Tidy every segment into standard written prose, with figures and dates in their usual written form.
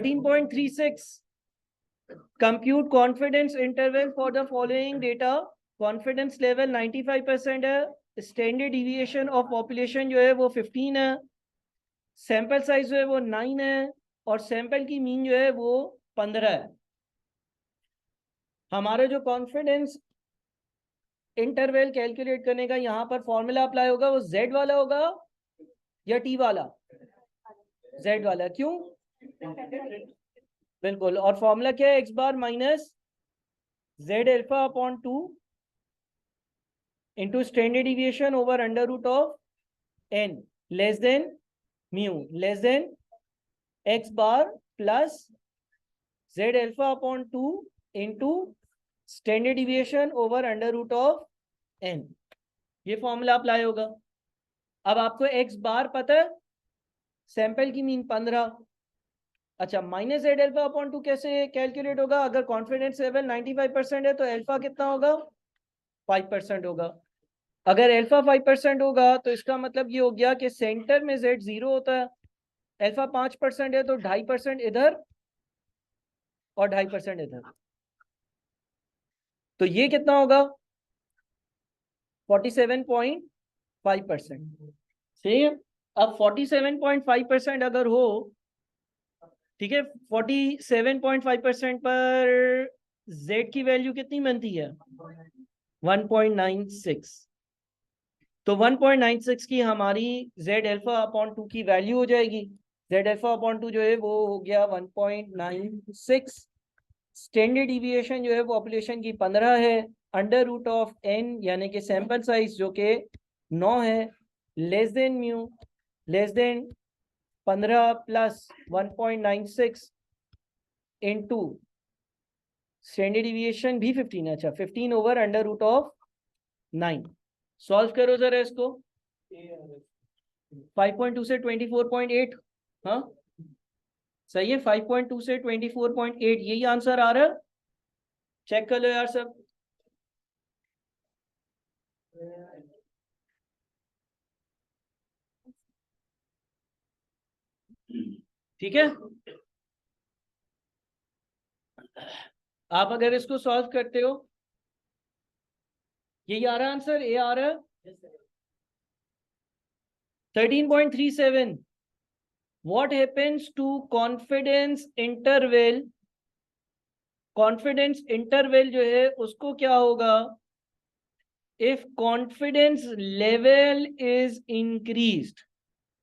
13.36 compute confidence interval for the following data. Confidence level 95% है, standard deviation of population जो है वो 15 है, सैंपल साइज जो है वो 9 है और सैंपल की मीन जो है वो 15 है। हमारा जो कॉन्फिडेंस इंटरवल कैलकुलेट करने का यहाँ पर फॉर्मूला अप्लाई होगा वो जेड वाला होगा या टी वाला? जेड वाला। क्यों? बिल्कुल। और फॉर्मूला क्या है? X bar minus Z alpha upon 2 into standard deviation over under root of N less than mu less than X bar plus Z alpha upon 2 into standard deviation over under root of N. ये formula apply होगा। अब आपको x बार पता है, sample की mean 15। अच्छा, minus Z alpha upon 2 कैसे calculate होगा? अगर कॉन्फिडेंस लेवल 95% है तो अल्फा कितना होगा? 5% होगा। अगर अल्फा 5% होगा तो इसका मतलब ये हो गया कि सेंटर में जेड 0 होता है। अल्फा 5% है तो 2.5% इधर और 2.5% इधर, तो ये कितना होगा? 47.5%। सही है। अब 47.5% अगर हो, ठीक है, 47.5% पर z की वैल्यू कितनी बनती है? 1.96। तो 1.96 की हमारी z अल्फा अपॉन 2 की वैल्यू हो जाएगी। z अल्फा अपॉन 2 जो है वो हो गया 1.96। स्टैंडर्ड डिविएशन जो है पॉपुलेशन की 15 है, अंडर रूट ऑफ n यानी कि सैंपल साइज जो कि 9 है, less than mu less than 15 plus 1.96 into standard deviation भी 15 है। अच्छा, 15 over under root of 9। Solve करो जरा इसको। 5.2 से 24.8। हाँ सही है, 5.2 से 24.8 यही आंसर आ रहा है। चेक कर लो यार सब। ठीक है, आप अगर इसको सॉल्व करते हो, यही आ रहा है आंसर, ए आ रहा है 13.37। What happens to confidence interval? Confidence interval जो है उसको क्या होगा if confidence level is increased.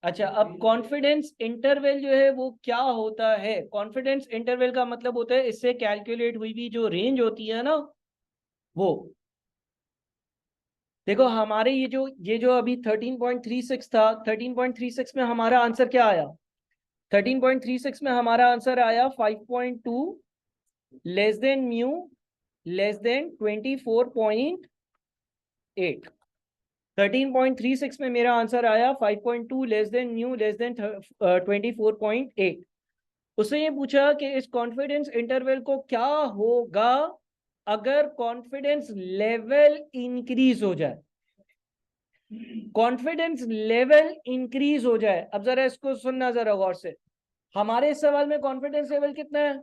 अच्छा, अब कॉन्फिडेंस इंटरवल जो है वो क्या होता है? कॉन्फिडेंस इंटरवल का मतलब होता है इससे कैलकुलेट हुई भी जो रेंज होती है ना, वो देखो हमारे ये जो अभी 13.36 था, 13.36 में हमारा आंसर क्या आया? 13.36 में हमारा आंसर आया 5.2 less than mu less then 24.8। 13.36 में मेरा आंसर आया 5.2 less than mu less then 24.8। उससे ये पूछा कि इस कॉन्फिडेंस इंटरवल को क्या होगा अगर कॉन्फिडेंस लेवल इंक्रीज हो जाए। कॉन्फिडेंस लेवल इंक्रीज हो जाए। अब जरा इसको सुनना जरा गौर से। हमारे इस सवाल में कॉन्फिडेंस लेवल कितना है?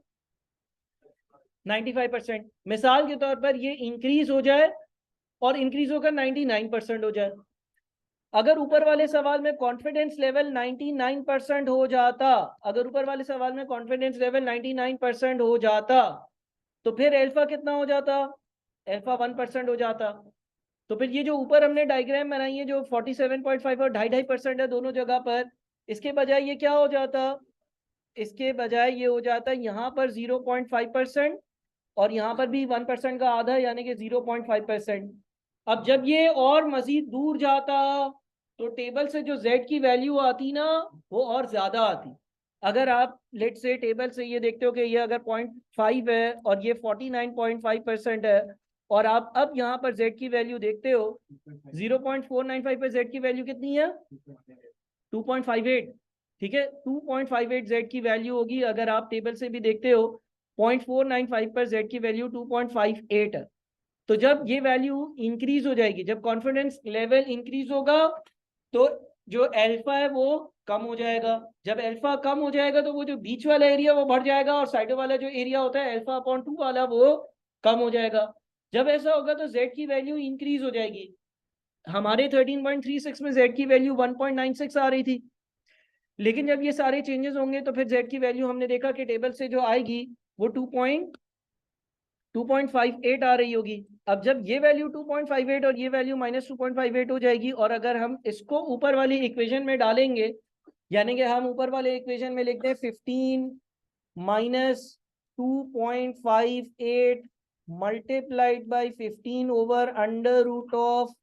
95%। मिसाल के तौर पर ये इंक्रीज हो जाए और इंक्रीज होकर 99% हो जाए। अगर ऊपर वाले सवाल में कॉन्फिडेंस लेवल 99% हो जाता, अगर ऊपर वाले सवाल में कॉन्फिडेंस लेवल 99% हो जाता तो फिर अल्फा कितना हो जाता? अल्फा 1% हो जाता। तो फिर ये जो ऊपर हमने डायग्राम बनाई है जो 47.5 और 2.5% है दोनों जगह पर, इसके बजाय ये क्या हो जाता? इसके बजाय ये हो जाता यहाँ पर 0.5% और यहाँ पर भी 1% का आधा यानी कि 0.5%। अब जब ये और मजीद दूर जाता तो टेबल से जो z की वैल्यू आती ना वो और ज्यादा आती। अगर आप लेट से टेबल से ये देखते हो कि ये अगर 0.5 है और ये 49.5% है और आप अब यहाँ पर z की वैल्यू देखते हो 0.495 पे z की वैल्यू कितनी है? 2.58। ठीक है, 2.58 z की वैल्यू होगी। अगर आप टेबल से भी देखते हो 0.495 पर z की वैल्यू 2.58 है। तो जब ये वैल्यू इंक्रीज हो जाएगी, जब कॉन्फिडेंस लेवल इंक्रीज होगा तो जो अल्फा है वो कम हो जाएगा। जब अल्फा कम हो जाएगा तो वो जो बीच वाला एरिया वो बढ़ जाएगा और साइड वाला जो एरिया होता है अल्फा अपॉन 2 वाला वो कम हो जाएगा। जब ऐसा होगा तो z की वैल्यू इंक्रीज हो जाएगी। हमारे 13.36 में z की वैल्यू 1.96 आ रही थी, लेकिन जब ये सारे चेंजेस होंगे तो फिर z की वैल्यू हमने देखा कि टेबल से जो आएगी वो 2.58 आ रही होगी। अब जब ये वैल्यू 2.58 और ये वैल्यू -2.58 हो जाएगी, और अगर हम इसको ऊपर वाली इक्वेशन में डालेंगे, यानी कि हम ऊपर वाले इक्वेशन में लिखते हैं 15 minus 2.58 multiplied by 15 over under root of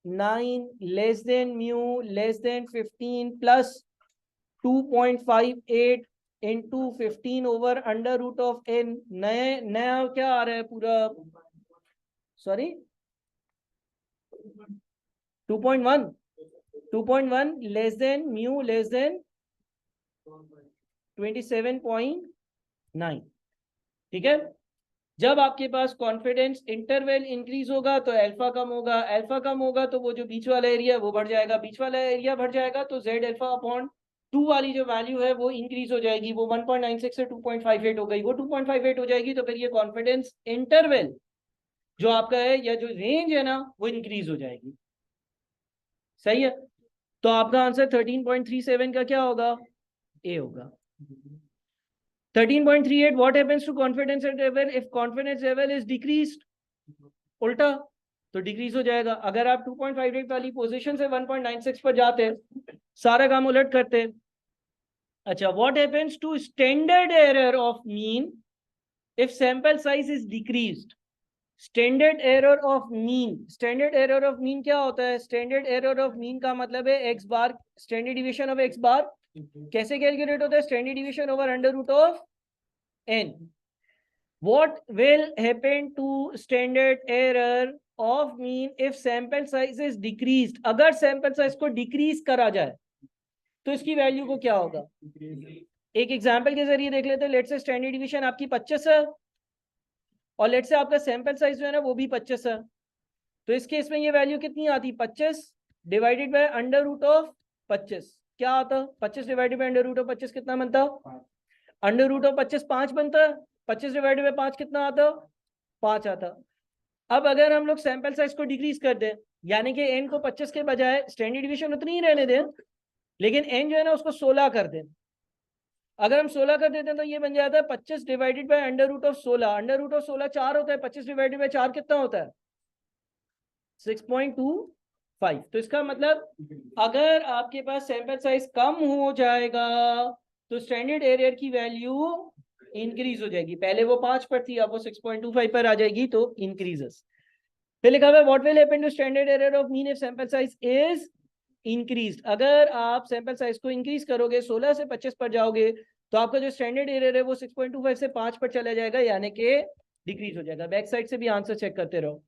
9 less than mu less than 15 plus 2.58 into 15 over under root of N. नया क्या आ रहा है पूरा, sorry 2.1 less than mu less than 27.9। ठीक है। जब आपके पास कॉन्फिडेंस इंटरवल इंक्रीज होगा तो अल्फा कम होगा, अल्फा कम होगा तो वो जो बीच वाला एरिया वो बढ़ जाएगा, बीच वाला एरिया बढ़ जाएगा तो z अल्फा अपॉन 2 वाली जो वैल्यू है वो इंक्रीज हो जाएगी। वो 1.96 से 2.58 हो गई, वो 2.58 हो जाएगी तो फिर ये कॉन्फिडेंस इंटरवल जो आपका है या जो रेंज है ना वो इंक्रीज हो जाएगी। सही है। तो आपका आंसर 13.37 का क्या होगा, ए होगा। 13.38 what happens to confidence level if confidence level is decreased? उल्टा, तो डिक्रीज हो जाएगा। अगर आप 2.58 वाली पोजीशन से 1.96 पर जाते, सारा काम उलट करते। अच्छा, what happens to standard error of mean if sample size is decreased? Standard error of mean, standard error of mean क्या होता है? स्टैंडर्ड एरर ऑफ मीन का मतलब है X bar, standard division of X bar कैसे calculate होता है? Standard division over under root of n. What will happen to standard error of mean if sample size is decreased? अगर sample size को decrease करा जाए तो इसकी value को क्या होगा? एक एग्जांपल के जरिए देख लेते हैं। लेट से स्टैंडर्ड डिवीजन आपकी 25 है और लेट से आपका सैंपल साइज जो है ना वो भी 25 है, तो इस केस में ये वैल्यू कितनी आती? 25 divided by under root of 25 क्या आता? 25 divided by under root of 25 कितना बनता? अंडर रूट ऑफ 25 5 बनता है। 25 डिवाइडेड बाय 5 कितना आता? 5 आता। अब अगर हम लोग सैंपल साइज को डिक्रीज कर दें, यानी कि n को 25 के बजाय स्टैंडर्ड डिवीजन उतनी ही रहने दें, लेकिन n जो है ना उसको 16 कर दें। अगर हम 16 कर देते हैं तो ये बन जाता है 25 divided by under root of 16। Under root of 16 4 होता है, 25 डिवाइडेड बाय 4 कितना होता है? 6.25। तो इसका मतलब अगर आपके पास सैंपल साइज कम हो जाएगा तो स्टैंडर्ड एरर की वैल्यू इंक्रीज हो जाएगी। पहले वो 5 पर थी, अब वो 6.25 पर आ जाएगी, तो इंक्रीजेस। फिर लिखा हुआ है what will happen to standard error of mean if sample size is increased. अगर आप सैंपल साइज को इंक्रीज करोगे, 16 से 25 पर जाओगे, तो आपका जो स्टैंडर्ड एरर है वो 6.25 से 5 पर चला जाएगा, यानी कि डिक्रीज हो जाएगा। बैक साइड से भी आंसर चेक करते रहो।